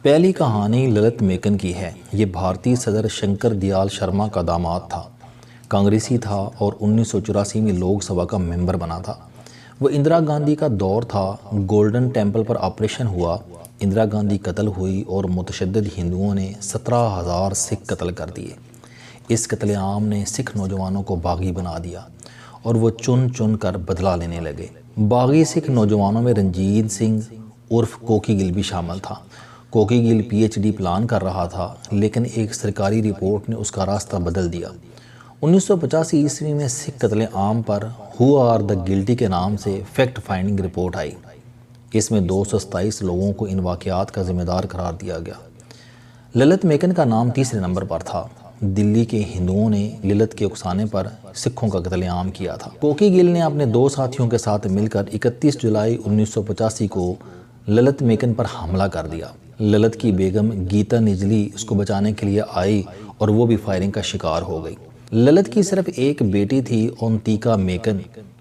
پہلی کہانی للت میکن کی ہے۔ یہ بھارتی صدر شنکر دیال شرما کا داماد تھا، کانگریسی تھا اور 1984 میں لوک سبھا کا ممبر بنا تھا۔ وہ اندرا گاندھی کا دور تھا، گولڈن ٹیمپل پر آپریشن ہوا، اندرا گاندھی قتل ہوئی اور متشدد ہندوؤں نے 17,000 سکھ قتل کر دیے۔ اس قتل عام نے سکھ نوجوانوں کو باغی بنا دیا اور وہ چن چن کر بدلہ لینے لگے۔ باغی سکھ نوجوانوں میں رنجیت سنگھ عرف کوکی گل بھی شامل تھا۔ کوکی گل پی ایچ ڈی پلان کر رہا تھا، لیکن ایک سرکاری رپورٹ نے اس کا راستہ بدل دیا۔ 1985 میں سکھ قتل عام پر ہو آر دا گلٹی کے نام سے فیکٹ فائنڈنگ رپورٹ آئی۔ اس میں 227 لوگوں کو ان واقعات کا ذمہ دار قرار دیا گیا۔ للت میکن کا نام تیسرے نمبر پر تھا۔ دلی کے ہندوؤں نے للت کے اکسانے پر سکھوں کا قتل عام کیا تھا۔ کوکی گل نے اپنے 2 ساتھیوں کے ساتھ مل کر 31 جولائی 1985 کو للت میکن پر حملہ کر دیا۔ للت کی بیگم گیتا نجلی اس کو بچانے کے لیے آئی اور وہ بھی فائرنگ کا شکار ہو گئی۔ للت کی صرف ایک بیٹی تھی، اونتیکا میکن۔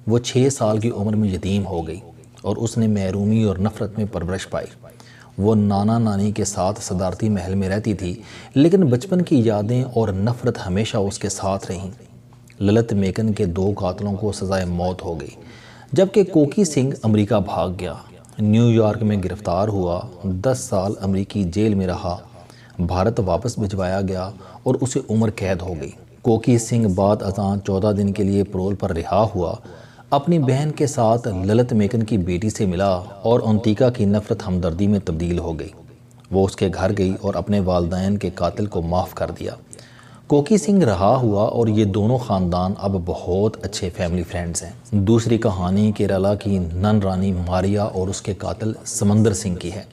وہ 6 سال کی عمر میں یتیم ہو گئی اور اس نے محرومی اور نفرت میں پرورش پائی۔ وہ نانا نانی کے ساتھ صدارتی محل میں رہتی تھی، لیکن بچپن کی یادیں اور نفرت ہمیشہ اس کے ساتھ رہیں۔ للت میکن کے 2 قاتلوں کو سزائے موت ہو گئی، جبکہ کوکی سنگھ امریکہ بھاگ گیا، نیو یارک میں گرفتار ہوا، 10 سال امریکی جیل میں رہا، بھارت واپس بھجوایا گیا اور اسے عمر قید ہو گئی۔ کوکی سنگھ بعد ازاں 14 دن کے لیے پرول پر رہا ہوا، اپنی بہن کے ساتھ للت میکن کی بیٹی سے ملا اور اونتیکا کی نفرت ہمدردی میں تبدیل ہو گئی۔ وہ اس کے گھر گئی اور اپنے والدین کے قاتل کو معاف کر دیا۔ کوکی سنگھ رہا ہوا اور یہ دونوں خاندان اب بہت اچھے فیملی فرینڈز ہیں۔ دوسری کہانی کیرالہ کی نن رانی ماریا اور اس کے قاتل سمندر سنگھ کی ہے۔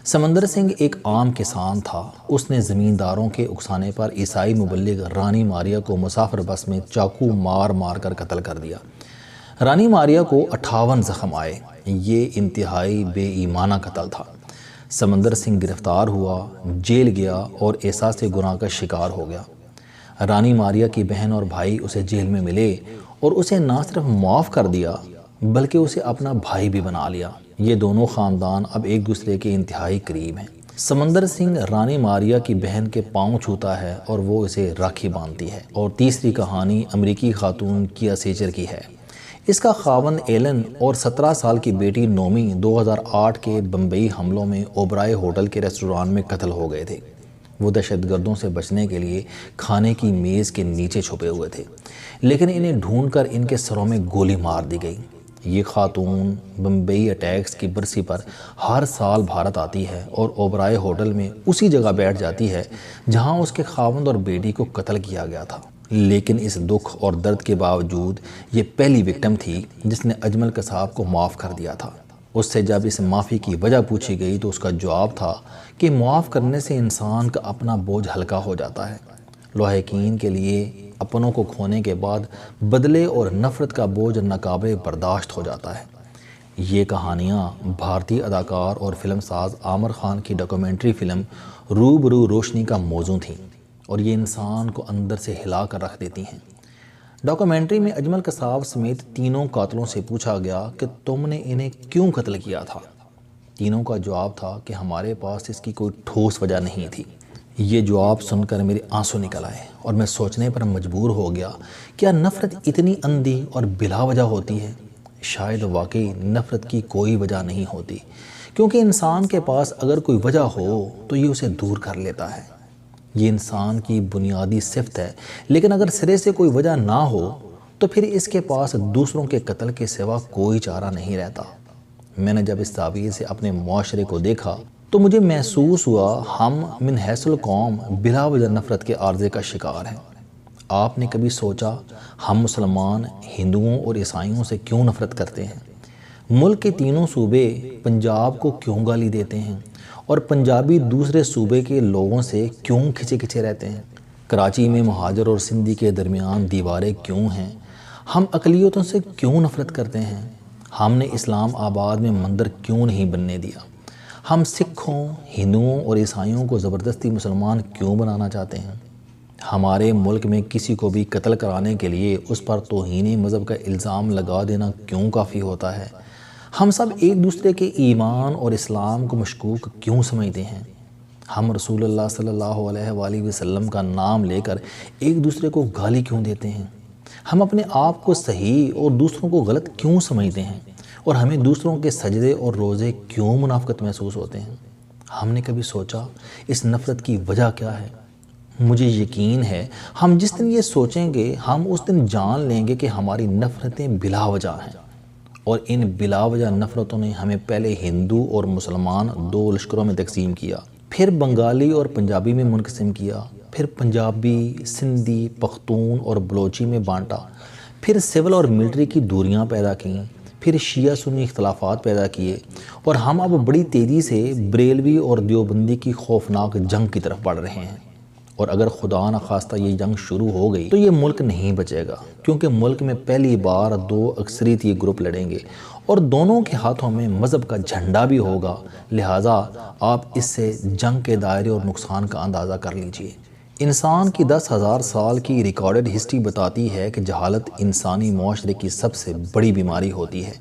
سمندر سنگھ ایک عام کسان تھا۔ اس نے زمینداروں کے اکسانے پر عیسائی مبلغ رانی ماریا کو مسافر بس میں چاقو مار مار کر قتل کر دیا۔ رانی ماریا کو 58 زخم آئے۔ یہ انتہائی بے ایمانہ قتل تھا۔ سمندر سنگھ گرفتار ہوا، جیل گیا اور احساس گناہ کا شکار ہو گیا۔ رانی ماریا کی بہن اور بھائی اسے جیل میں ملے اور اسے نہ صرف معاف کر دیا بلکہ اسے اپنا بھائی بھی بنا لیا۔ یہ دونوں خاندان اب ایک دوسرے کے انتہائی قریب ہیں۔ سمندر سنگھ رانی ماریا کی بہن کے پاؤں چھوتا ہے اور وہ اسے راکھی باندھتی ہے۔ اور تیسری کہانی امریکی خاتون کیا سیچر کی ہے۔ اس کا خاوند ایلن اور 17 سال کی بیٹی نومی 2008 کے بمبئی حملوں میں اوبرائے ہوٹل کے ریسٹوران میں قتل ہو گئے تھے۔ وہ دہشت گردوں سے بچنے کے لیے کھانے کی میز کے نیچے چھپے ہوئے تھے، لیکن انہیں ڈھونڈ کر ان کے سروں میں گولی مار دی گئی۔ یہ خاتون بمبئی اٹیکس کی برسی پر ہر سال بھارت آتی ہے اور اوبرائے ہوٹل میں اسی جگہ بیٹھ جاتی ہے جہاں اس کے خاوند اور بیٹی کو قتل کیا گیا تھا۔ لیکن اس دکھ اور درد کے باوجود یہ پہلی وکٹم تھی جس نے اجمل قصاب کو معاف کر دیا تھا۔ اس سے جب اس معافی کی وجہ پوچھی گئی تو اس کا جواب تھا کہ معاف کرنے سے انسان کا اپنا بوجھ ہلکا ہو جاتا ہے۔ لوحقین کے لیے اپنوں کو کھونے کے بعد بدلے اور نفرت کا بوجھ ناقابل برداشت ہو جاتا ہے۔ یہ کہانیاں بھارتی اداکار اور فلم ساز عامر خان کی ڈاکومنٹری فلم روبرو روشنی کا موضوع تھیں اور یہ انسان کو اندر سے ہلا کر رکھ دیتی ہیں۔ ڈاکومنٹری میں اجمل قصاب سمیت تینوں قاتلوں سے پوچھا گیا کہ تم نے انہیں کیوں قتل کیا تھا؟ تینوں کا جواب تھا کہ ہمارے پاس اس کی کوئی ٹھوس وجہ نہیں تھی۔ یہ جواب سن کر میرے آنسو نکل آئے اور میں سوچنے پر مجبور ہو گیا، کیا نفرت اتنی اندھی اور بلا وجہ ہوتی ہے؟ شاید واقعی نفرت کی کوئی وجہ نہیں ہوتی، کیونکہ انسان کے پاس اگر کوئی وجہ ہو تو یہ اسے دور کر لیتا ہے۔ یہ انسان کی بنیادی صفت ہے، لیکن اگر سرے سے کوئی وجہ نہ ہو تو پھر اس کے پاس دوسروں کے قتل کے سوا کوئی چارہ نہیں رہتا۔ میں نے جب اس زاویے سے اپنے معاشرے کو دیکھا تو مجھے محسوس ہوا ہم من حیث القوم بلا وجہ نفرت کے عارضے کا شکار ہیں۔ آپ نے کبھی سوچا ہم مسلمان ہندوؤں اور عیسائیوں سے کیوں نفرت کرتے ہیں؟ ملک کے تینوں صوبے پنجاب کو کیوں گالی دیتے ہیں اور پنجابی دوسرے صوبے کے لوگوں سے کیوں کھچے کھچے رہتے ہیں؟ کراچی میں مہاجر اور سندھی کے درمیان دیواریں کیوں ہیں؟ ہم اقلیتوں سے کیوں نفرت کرتے ہیں؟ ہم نے اسلام آباد میں مندر کیوں نہیں بننے دیا؟ ہم سکھوں، ہندوؤں اور عیسائیوں کو زبردستی مسلمان کیوں بنانا چاہتے ہیں؟ ہمارے ملک میں کسی کو بھی قتل کرانے کے لیے اس پر توہین مذہب کا الزام لگا دینا کیوں کافی ہوتا ہے؟ ہم سب ایک دوسرے کے ایمان اور اسلام کو مشکوک کیوں سمجھتے ہیں؟ ہم رسول اللہ صلی اللہ علیہ وآلہ وسلم کا نام لے کر ایک دوسرے کو گالی کیوں دیتے ہیں؟ ہم اپنے آپ کو صحیح اور دوسروں کو غلط کیوں سمجھتے ہیں؟ اور ہمیں دوسروں کے سجدے اور روزے کیوں منافقت محسوس ہوتے ہیں؟ ہم نے کبھی سوچا اس نفرت کی وجہ کیا ہے؟ مجھے یقین ہے ہم جس دن یہ سوچیں گے ہم اس دن جان لیں گے کہ ہماری نفرتیں بلا وجہ ہیں، اور ان بلا وجہ نفرتوں نے ہمیں پہلے ہندو اور مسلمان دو لشکروں میں تقسیم کیا، پھر بنگالی اور پنجابی میں منقسم کیا، پھر پنجابی، سندھی، پختون اور بلوچی میں بانٹا، پھر سول اور ملٹری کی دوریاں پیدا کیں، پھر شیعہ سنی اختلافات پیدا کیے، اور ہم اب بڑی تیزی سے بریلوی اور دیوبندی کی خوفناک جنگ کی طرف بڑھ رہے ہیں۔ اور اگر خدا نخواستہ یہ جنگ شروع ہو گئی تو یہ ملک نہیں بچے گا، کیونکہ ملک میں پہلی بار دو اکثریتی گروپ لڑیں گے اور دونوں کے ہاتھوں میں مذہب کا جھنڈا بھی ہوگا۔ لہٰذا آپ اس سے جنگ کے دائرے اور نقصان کا اندازہ کر لیجئے۔ انسان کی 10,000 سال کی ریکارڈڈ ہسٹری بتاتی ہے کہ جہالت انسانی معاشرے کی سب سے بڑی بیماری ہوتی ہے،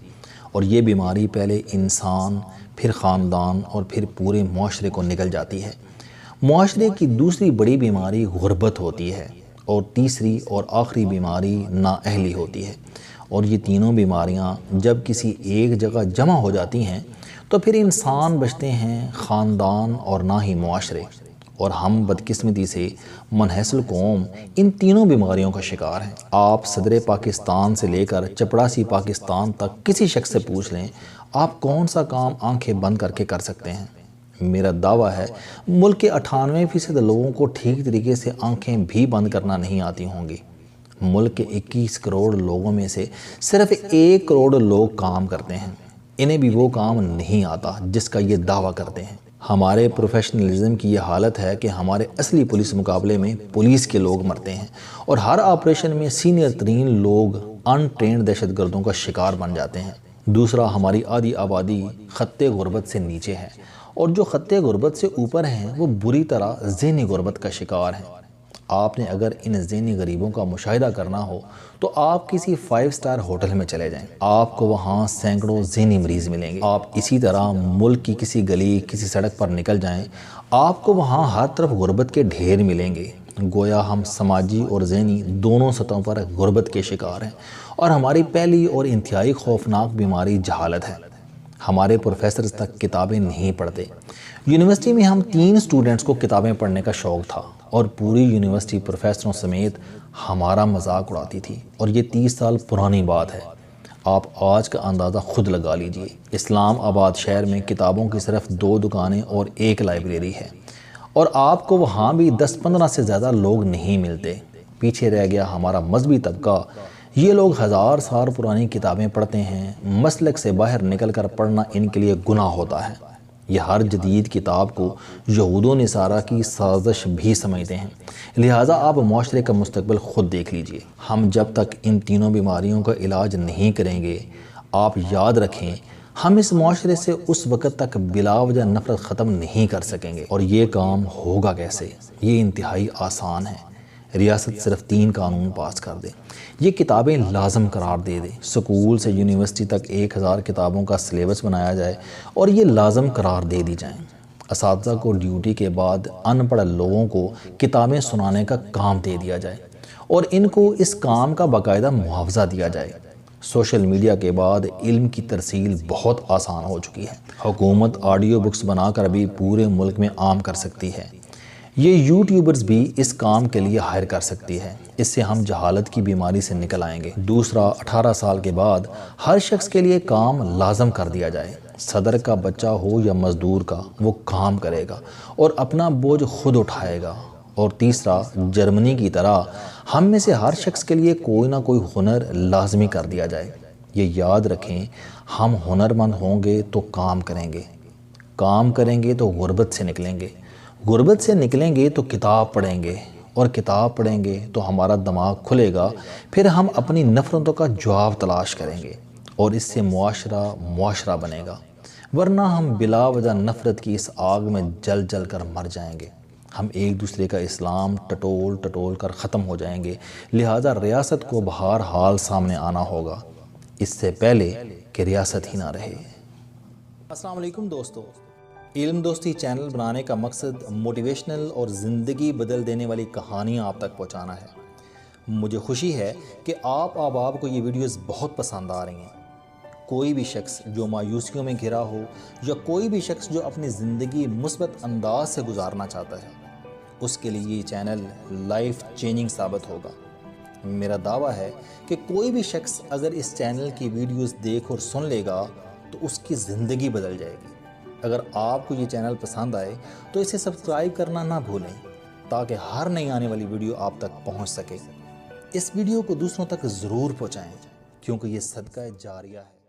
اور یہ بیماری پہلے انسان، پھر خاندان اور پھر پورے معاشرے کو نگل جاتی ہے۔ معاشرے کی دوسری بڑی بیماری غربت ہوتی ہے، اور تیسری اور آخری بیماری نااہلی ہوتی ہے، اور یہ تینوں بیماریاں جب کسی ایک جگہ جمع ہو جاتی ہیں تو پھر انسان بچتے ہیں، خاندان اور نہ ہی معاشرے، اور ہم بدقسمتی سے منحصل قوم ان تینوں بیماریوں کا شکار ہیں۔ آپ صدر پاکستان سے لے کر چپڑاسی پاکستان تک کسی شخص سے پوچھ لیں آپ کون سا کام آنکھیں بند کر سکتے ہیں؟ میرا دعویٰ ہے ملک کے 98% لوگوں کو ٹھیک طریقے سے آنکھیں بھی بند کرنا نہیں آتی ہوں گی۔ ملک کے 21 کروڑ لوگوں میں سے صرف 1 کروڑ لوگ کام کرتے ہیں، انہیں بھی وہ کام نہیں آتا جس کا یہ دعویٰ کرتے ہیں۔ ہمارے پروفیشنلزم کی یہ حالت ہے کہ ہمارے اصلی پولیس مقابلے میں پولیس کے لوگ مرتے ہیں، اور ہر آپریشن میں سینئر ترین لوگ ان ٹرینڈ دہشت گردوں کا شکار بن جاتے ہیں۔ دوسرا، ہماری آدھی آبادی خطے غربت سے نیچے ہے، اور جو خطے غربت سے اوپر ہیں وہ بری طرح ذہنی غربت کا شکار ہیں۔ آپ نے اگر ان ذہنی غریبوں کا مشاہدہ کرنا ہو تو آپ کسی 5 سٹار ہوٹل میں چلے جائیں، آپ کو وہاں سینکڑوں ذہنی مریض ملیں گے۔ آپ اسی طرح ملک کی کسی گلی، کسی سڑک پر نکل جائیں، آپ کو وہاں ہر طرف غربت کے ڈھیر ملیں گے۔ گویا ہم سماجی اور ذہنی دونوں سطحوں پر غربت کے شکار ہیں، اور ہماری پہلی اور انتہائی خوفناک بیماری جہالت ہے۔ ہمارے پروفیسرز تک کتابیں نہیں پڑھتے۔ یونیورسٹی میں ہم 3 اسٹوڈنٹس کو کتابیں پڑھنے کا شوق تھا، اور پوری یونیورسٹی پروفیسروں سمیت ہمارا مذاق اڑاتی تھی، اور یہ 30 سال پرانی بات ہے۔ آپ آج کا اندازہ خود لگا لیجئے۔ اسلام آباد شہر میں کتابوں کی صرف 2 دکانیں اور 1 لائبریری ہے، اور آپ کو وہاں بھی 10-15 سے زیادہ لوگ نہیں ملتے۔ پیچھے رہ گیا ہمارا مذہبی طبقہ۔ یہ لوگ 1000 سال پرانی کتابیں پڑھتے ہیں، مسلک سے باہر نکل کر پڑھنا ان کے لیے گناہ ہوتا ہے۔ یہ ہر جدید کتاب کو یہود و نصارہ کی سازش بھی سمجھتے ہیں۔ لہٰذا آپ معاشرے کا مستقبل خود دیکھ لیجئے۔ ہم جب تک ان تینوں بیماریوں کا علاج نہیں کریں گے، آپ یاد رکھیں ہم اس معاشرے سے اس وقت تک بلا وجہ نفرت ختم نہیں کر سکیں گے۔ اور یہ کام ہوگا کیسے؟ یہ انتہائی آسان ہے۔ ریاست صرف 3 قانون پاس کر دے، یہ کتابیں لازم قرار دے دے، سکول سے یونیورسٹی تک 1000 کتابوں کا سلیبس بنایا جائے اور یہ لازم قرار دے دی جائیں۔ اساتذہ کو ڈیوٹی کے بعد ان پڑھ لوگوں کو کتابیں سنانے کا کام دے دیا جائے، اور ان کو اس کام کا باقاعدہ معاوضہ دیا جائے۔ سوشل میڈیا کے بعد علم کی ترسیل بہت آسان ہو چکی ہے۔ حکومت آڈیو بکس بنا کر بھی پورے ملک میں عام کر سکتی ہے۔ یہ یوٹیوبرز بھی اس کام کے لیے ہائر کر سکتی ہے۔ اس سے ہم جہالت کی بیماری سے نکل آئیں گے۔ دوسرا، 18 سال کے بعد ہر شخص کے لیے کام لازم کر دیا جائے۔ صدر کا بچہ ہو یا مزدور کا، وہ کام کرے گا اور اپنا بوجھ خود اٹھائے گا۔ اور تیسرا، جرمنی کی طرح ہم میں سے ہر شخص کے لیے کوئی نہ کوئی ہنر لازمی کر دیا جائے۔ یہ یاد رکھیں، ہم ہنرمند ہوں گے تو کام کریں گے، کام کریں گے تو غربت سے نکلیں گے، غربت سے نکلیں گے تو کتاب پڑھیں گے، اور کتاب پڑھیں گے تو ہمارا دماغ کھلے گا، پھر ہم اپنی نفرتوں کا جواب تلاش کریں گے، اور اس سے معاشرہ بنے گا۔ ورنہ ہم بلا وجہ نفرت کی اس آگ میں جل جل کر مر جائیں گے۔ ہم ایک دوسرے کا اسلام ٹٹول کر ختم ہو جائیں گے۔ لہٰذا ریاست کو بہرحال سامنے آنا ہوگا، اس سے پہلے کہ ریاست ہی نہ رہے۔ السلام علیکم دوستو، علم دوستی چینل بنانے کا مقصد موٹیویشنل اور زندگی بدل دینے والی کہانیاں آپ تک پہنچانا ہے۔ مجھے خوشی ہے کہ آپ احباب کو یہ ویڈیوز بہت پسند آ رہی ہیں۔ کوئی بھی شخص جو مایوسیوں میں گھرا ہو یا کوئی بھی شخص جو اپنی زندگی مثبت انداز سے گزارنا چاہتا ہے، اس کے لیے یہ چینل لائف چینجنگ ثابت ہوگا۔ میرا دعویٰ ہے کہ کوئی بھی شخص اگر اس چینل کی ویڈیوز دیکھ اور سن لے گا تو اس کی زندگی بدل جائے گی۔ اگر آپ کو یہ چینل پسند آئے تو اسے سبسکرائب کرنا نہ بھولیں تاکہ ہر نئی آنے والی ویڈیو آپ تک پہنچ سکے۔ اس ویڈیو کو دوسروں تک ضرور پہنچائیں کیونکہ یہ صدقہ جاریہ ہے۔